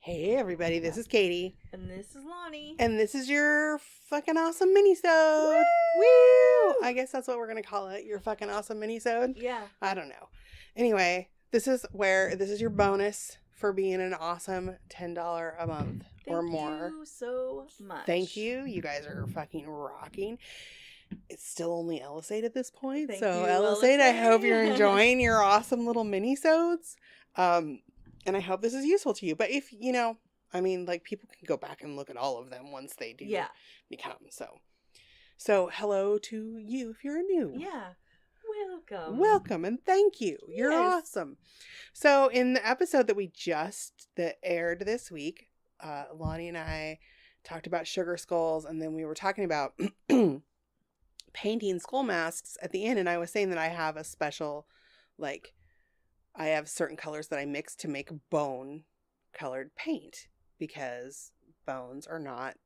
Hey everybody, this is Katie. And this is Lonnie. And this is your fucking awesome minisode. Woo! Woo! I guess that's what we're gonna call it, your fucking awesome minisode. Yeah. I don't know. Anyway, this is your bonus for being an awesome $10 a month or more. Thank you so much. Thank you. You guys are fucking rocking. It's still only Ellisade at this point. Thank so you, Ellisade, I hope you're Ellisade. enjoying your awesome little minisodes. And I hope this is useful to you. But if, people can go back and look at all of them once they do become. So hello to you if you're new. Yeah. Welcome. Welcome and thank you. You're awesome. So in the episode that aired this week, Lonnie and I talked about sugar skulls, and then we were talking about painting skull masks at the end, and I was saying that I have a special, I have certain colors that I mix to make bone colored paint because bones are not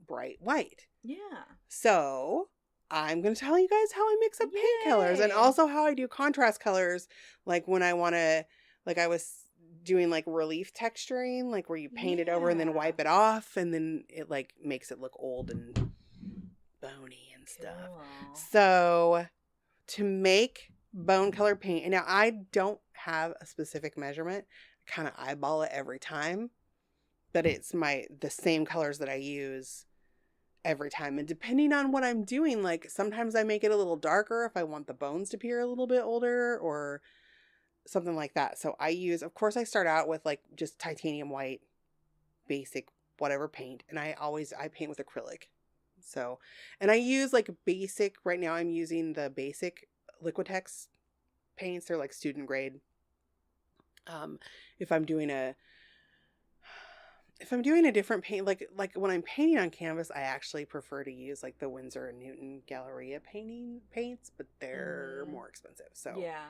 bright white. Yeah. So I'm going to tell you guys how I mix up paint colors, and also how I do contrast colors. Like when I want to, I was doing relief texturing, where you paint it over and then wipe it off, and then it makes it look old and bony and stuff. Cool. So to make bone color paint, and now I don't have a specific measurement, I kind of eyeball it every time, but it's the same colors that I use every time, and depending on what I'm doing, sometimes I make it a little darker if I want the bones to appear a little bit older or something like that. So of course I start out with just titanium white basic whatever paint, and I paint with acrylic. So, and I use basic, right now I'm using the basic Liquitex paints. They're student grade. If I'm doing a different paint, like when I'm painting on canvas, I actually prefer to use the Winsor and Newton Galleria paints, but they're more expensive. So yeah,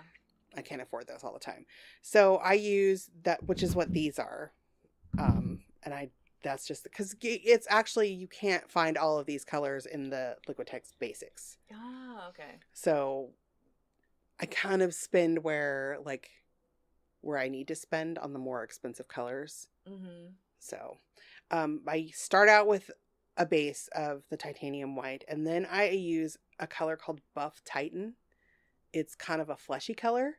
I can't afford those all the time. So I use that, which is what these are. That's just because it's actually, you can't find all of these colors in the Liquitex basics. Oh, okay. So I kind of spend where I need to spend on the more expensive colors. Mm-hmm. So I start out with a base of the titanium white, and then I use a color called Buff Titan. It's kind of a fleshy color,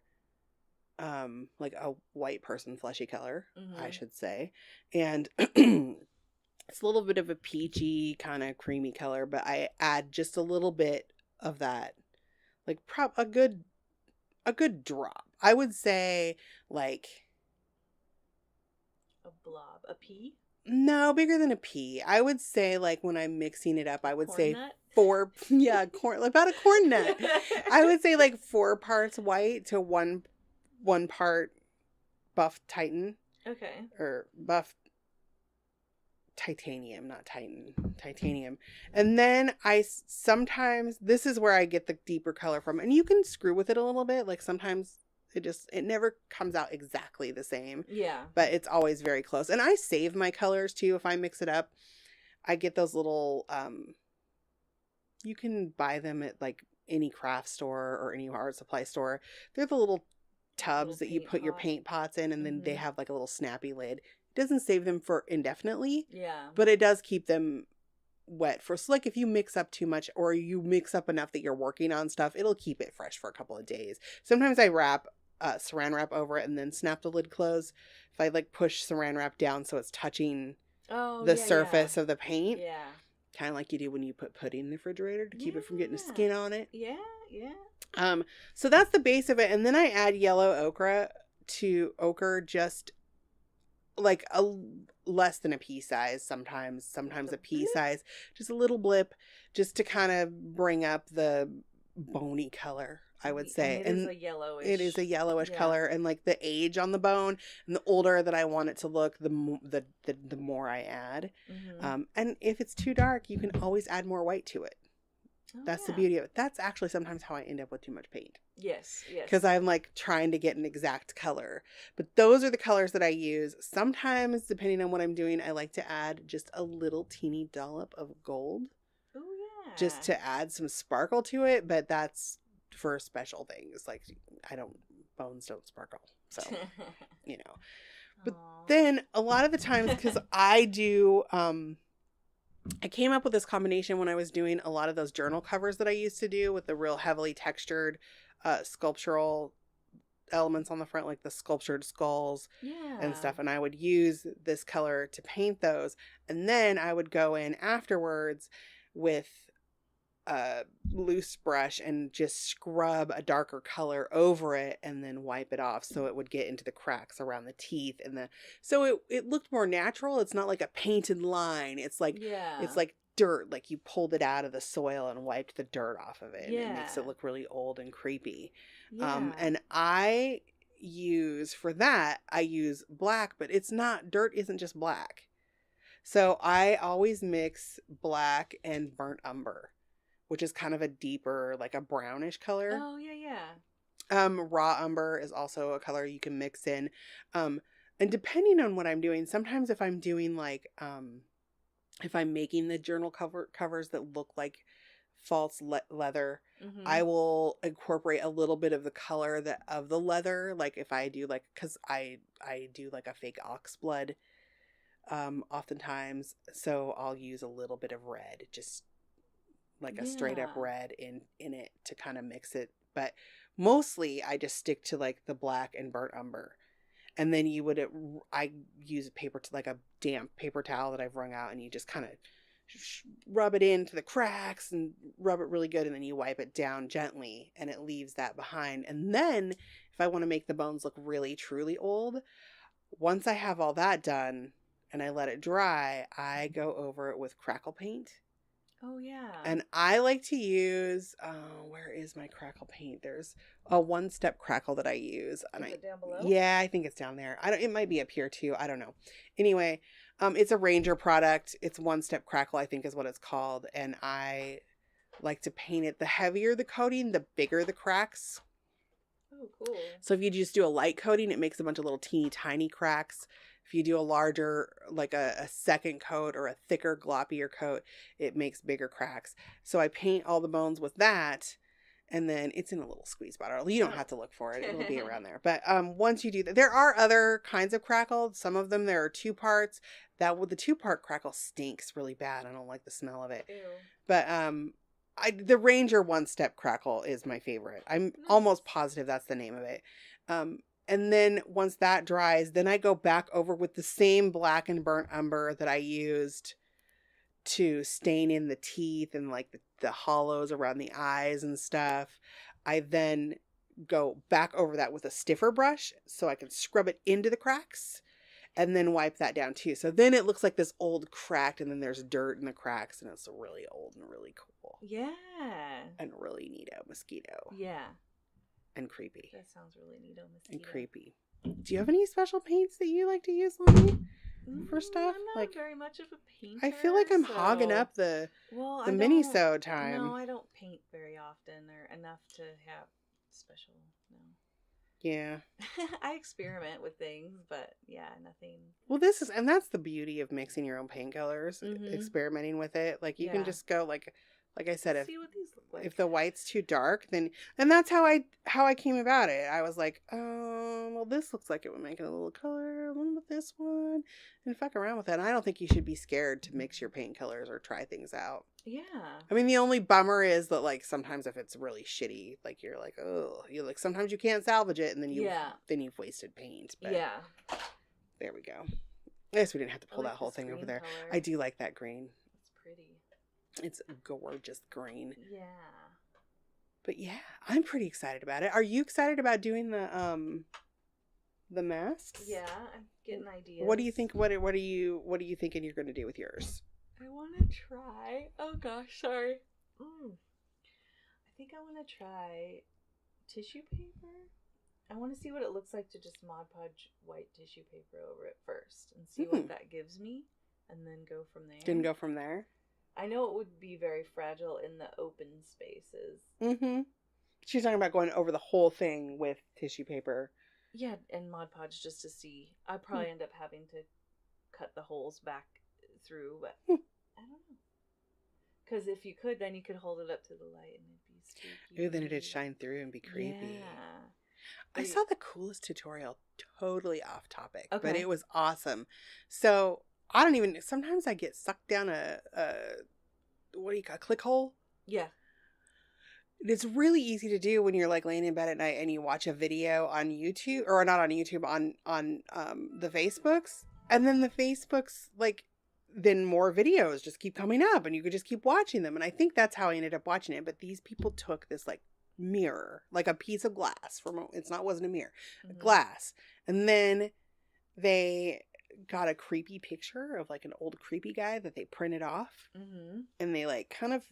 like a white person fleshy color, I should say. And it's a little bit of a peachy kind of creamy color, but I add just a little bit of that, a good drop. I would say a blob, a pea? No, bigger than a pea. I would say when I'm mixing it up, I would say nut? about a corn nut. I would say 4 parts white to one part Buff Titan. Okay. Or Buff Titanium, not Titan. Titanium. And then sometimes, this is where I get the deeper color from. And you can screw with it a little bit. Sometimes it never comes out exactly the same. Yeah. But it's always very close. And I save my colors too if I mix it up. I get those little, you can buy them at any craft store or any art supply store. They're the little tubs that you put your paint pots in, and then they have a little snappy lid. It doesn't save them for indefinitely. Yeah. But it does keep them wet for, so if you mix up too much, or you mix up enough that you're working on stuff, it'll keep it fresh for a couple of days. Sometimes I wrap saran wrap over it and then snap the lid closed. If I push saran wrap down so it's touching the surface of the paint. Yeah. Kind of like you do when you put pudding in the refrigerator to keep it from getting skin on it. Yeah, yeah. So that's the base of it, and then I add yellow ochre just a less than a pea size, sometimes a pea size, just a little blip, just to kind of bring up the bony color, I would say. And it is a yellowish color, and the age on the bone, and the older that I want it to look, the more I add. Mm-hmm. And if it's too dark, you can always add more white to it. That's the beauty of it. That's actually sometimes how I end up with too much paint. Yes. Because I'm trying to get an exact color. But those are the colors that I use. Sometimes, depending on what I'm doing, I like to add just a little teeny dollop of gold. Oh, yeah. Just to add some sparkle to it. But that's for special things. Bones don't sparkle. So, But Aw. then a lot of the times, because I do, I came up with this combination when I was doing a lot of those journal covers that I used to do with the real heavily textured sculptural elements on the front, like the sculptured skulls and stuff. And I would use this color to paint those. And then I would go in afterwards with a loose brush and just scrub a darker color over it and then wipe it off so it would get into the cracks around the teeth and so it looked more natural. It's not like a painted line. It's like dirt, like you pulled it out of the soil and wiped the dirt off of it, and it makes it look really old and creepy. And I use black, but it's not, dirt isn't just black. So I always mix black and burnt umber, which is kind of a deeper, like a brownish color. Oh, yeah. Raw umber is also a color you can mix in. And depending on what I'm doing, sometimes if I'm doing like, if I'm making the journal covers that look like false leather, I will incorporate a little bit of the color of the leather. Like if I do because I do like a fake ox blood oftentimes. So I'll use a little bit of red, just like a straight up red in it to kind of mix it. But mostly I just stick to like the black and burnt umber. And then I use a damp paper towel that I've wrung out, and you just kind of rub it into the cracks and rub it really good. And then you wipe it down gently and it leaves that behind. And then if I want to make the bones look really, truly old, once I have all that done and I let it dry, I go over it with crackle paint. Oh, yeah. And I like to use, where is my crackle paint? There's a one-step crackle that I use. Is it down below? Yeah, I think it's down there. It might be up here too. I don't know. Anyway, it's a Ranger product. It's one-step crackle, I think is what it's called. And I like to paint it. The heavier the coating, the bigger the cracks. Oh, cool. So if you just do a light coating, it makes a bunch of little teeny tiny cracks. If you do a larger, like a second coat or a thicker, gloppier coat, it makes bigger cracks. So I paint all the bones with that, and then it's in a little squeeze bottle. You don't have to look for it. It'll be around there. But once you do that, there are other kinds of crackle. Some of them, there are 2 parts. The 2-part crackle stinks really bad. I don't like the smell of it. Ew. But the Ranger one-step crackle is my favorite. I'm almost positive that's the name of it. And then once that dries, then I go back over with the same black and burnt umber that I used to stain in the teeth and like the hollows around the eyes and stuff. I then go back over that with a stiffer brush so I can scrub it into the cracks and then wipe that down too. So then it looks like this old cracked, and then there's dirt in the cracks, and it's really old and really cool. Yeah. And really neato mosquito. Yeah. And creepy. That sounds really neato mosquito. And creepy. Do you have any special paints that you like to use, Lonnie, for stuff? I'm not very much of a painter. I feel like I'm hogging up the Minisode time. No, I don't paint very often or enough to have special. No. Yeah. I experiment with things, but yeah, nothing. Well, that's the beauty of mixing your own paint colors, experimenting with it. Like you can just go like I said, see what these look like. If the white's too dark, then, and that's how I came about it. I was like, oh, well, this looks like it would make it a little color, one with this one, and fuck around with it. And I don't think you should be scared to mix your paint colors or try things out. Yeah. I mean, the only bummer is that like sometimes if it's really shitty, like you're like, oh, you like sometimes you can't salvage it, and then you've wasted paint. But there we go. I guess we didn't have to pull that whole thing over there. Color. I do like that green. It's pretty. It's gorgeous green. Yeah. But yeah, I'm pretty excited about it. Are you excited about doing the masks? Yeah, I'm getting ideas. What do you think? What are you thinking you're going to do with yours? I want to try. Oh gosh, sorry. I think I want to try tissue paper. I want to see what it looks like to just Mod Podge white tissue paper over it first and see what that gives me, and then go from there. Then go from there. I know it would be very fragile in the open spaces. Mm-hmm. She's talking about going over the whole thing with tissue paper. Yeah, and Mod Podge just to see. I'd probably end up having to cut the holes back through, but I don't know. Because if you could, then you could hold it up to the light and it'd be spooky. Ooh, then it'd shine through and be creepy. Yeah. I saw the coolest tutorial, totally off topic, but Okay. it was awesome. So I don't even, sometimes I get sucked down a what do you call, a click hole? Yeah. It's really easy to do when you're like laying in bed at night and you watch a video on YouTube, or not on YouTube, on the Facebooks, and then the Facebooks, like, then more videos just keep coming up and you could just keep watching them. And I think that's how I ended up watching it. But these people took this like mirror, like a piece of glass wasn't a mirror, glass. And then they got a creepy picture of like an old creepy guy that they printed off. Mm-hmm. And they like kind of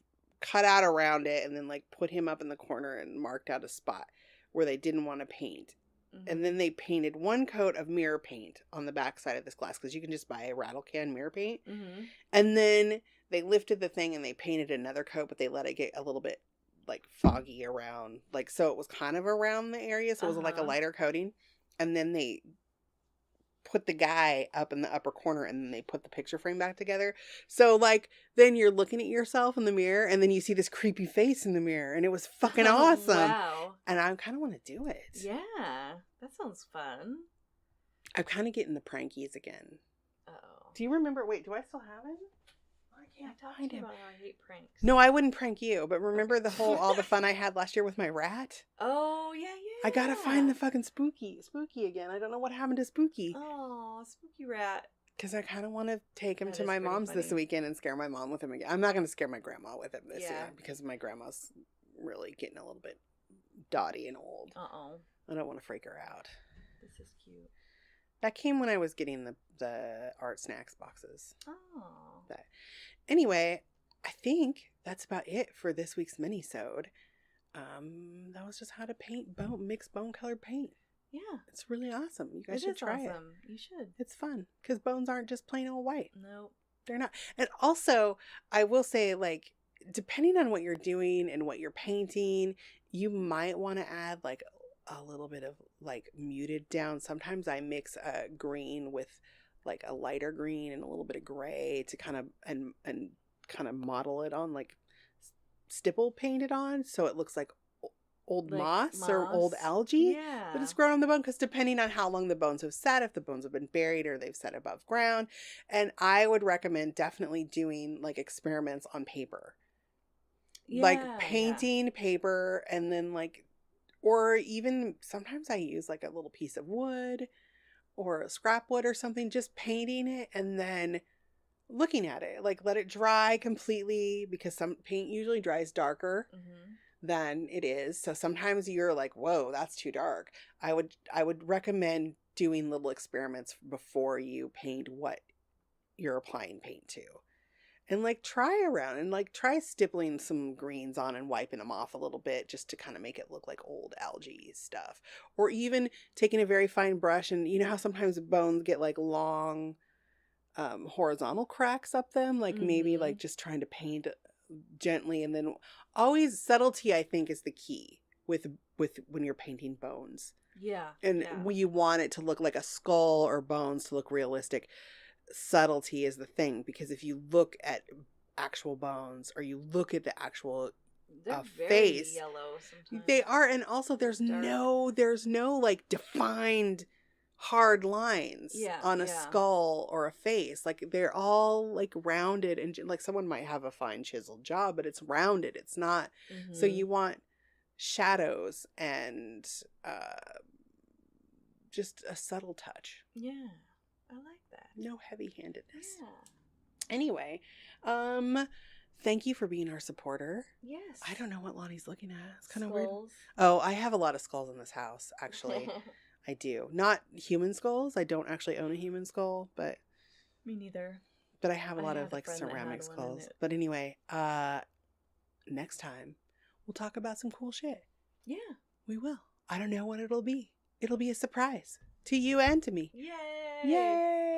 cut out around it and then like put him up in the corner and marked out a spot where they didn't want to paint. Mm-hmm. And then they painted one coat of mirror paint on the back side of this glass, because you can just buy a rattle can mirror paint. Mm-hmm. And then they lifted the thing and they painted another coat, but they let it get a little bit like foggy around, like, so it was kind of around the area, so it was like a lighter coating. And then they put the guy up in the upper corner and then they put the picture frame back together. So like then you're looking at yourself in the mirror and then you see this creepy face in the mirror, and it was fucking awesome. Wow. And I kind of want to do it. Yeah, that sounds fun. I'm kind of getting the prankies again. Oh. Do you remember? Wait, do I still have it? I talked to you about how I hate pranks. No, I wouldn't prank you, but remember all the fun I had last year with my rat? Oh, yeah. I gotta find the fucking Spooky again. I don't know what happened to Spooky. Oh, Spooky rat. Because I kind of want to take him to my mom's this weekend and scare my mom with him again. I'm not going to scare my grandma with him this year because my grandma's really getting a little bit dotty and old. Uh-oh. I don't want to freak her out. This is cute. That came when I was getting the art snacks boxes. Oh. But anyway, I think that's about it for this week's minisode. That was just how to mix bone colored paint. Yeah. It's really awesome. You guys should try it. You should. It's fun because bones aren't just plain old white. Nope. They're not. And also, I will say, like, depending on what you're doing and what you're painting, you might want to add like a little bit of like muted down. Sometimes I mix a green with like a lighter green and a little bit of gray to kind of and kind of model it on, like stipple paint it on, so it looks like old like moss or old algae that has grown on the bone, because depending on how long the bones have sat, if the bones have been buried or they've sat above ground. And I would recommend definitely doing like experiments on paper, like painting paper, and then like, or even sometimes I use like a little piece of wood or a scrap wood or something, just painting it and then looking at it, like let it dry completely, because some paint usually dries darker than it is. So sometimes you're like, whoa, that's too dark. I would recommend doing little experiments before you paint what you're applying paint to. And like try around and like try stippling some greens on and wiping them off a little bit just to kind of make it look like old algae stuff. Or even taking a very fine brush, and you know how sometimes bones get like long horizontal cracks up them, like maybe like just trying to paint gently. And then always subtlety, I think, is the key with when you're painting bones. And you want it to look like a skull or bones to look realistic. Subtlety is the thing, because if you look at actual bones or you look at the actual face, yellow sometimes. They are. And also there's no like defined hard lines on a skull or a face. Like they're all like rounded, and like someone might have a fine chiseled jaw, but it's rounded, it's not. So you want shadows and just a subtle touch. I like that. No heavy-handedness. Anyway, thank you for being our supporter. Yes. I don't know what Lonnie's looking at. It's kind of weird. Oh, I have a lot of skulls in this house, actually. I do. Not human skulls. I don't actually own a human skull, but... Me neither. But I have a lot of like ceramic skulls. But anyway, next time we'll talk about some cool shit. Yeah. We will. I don't know what it'll be. It'll be a surprise to you and to me. Yay! Yay!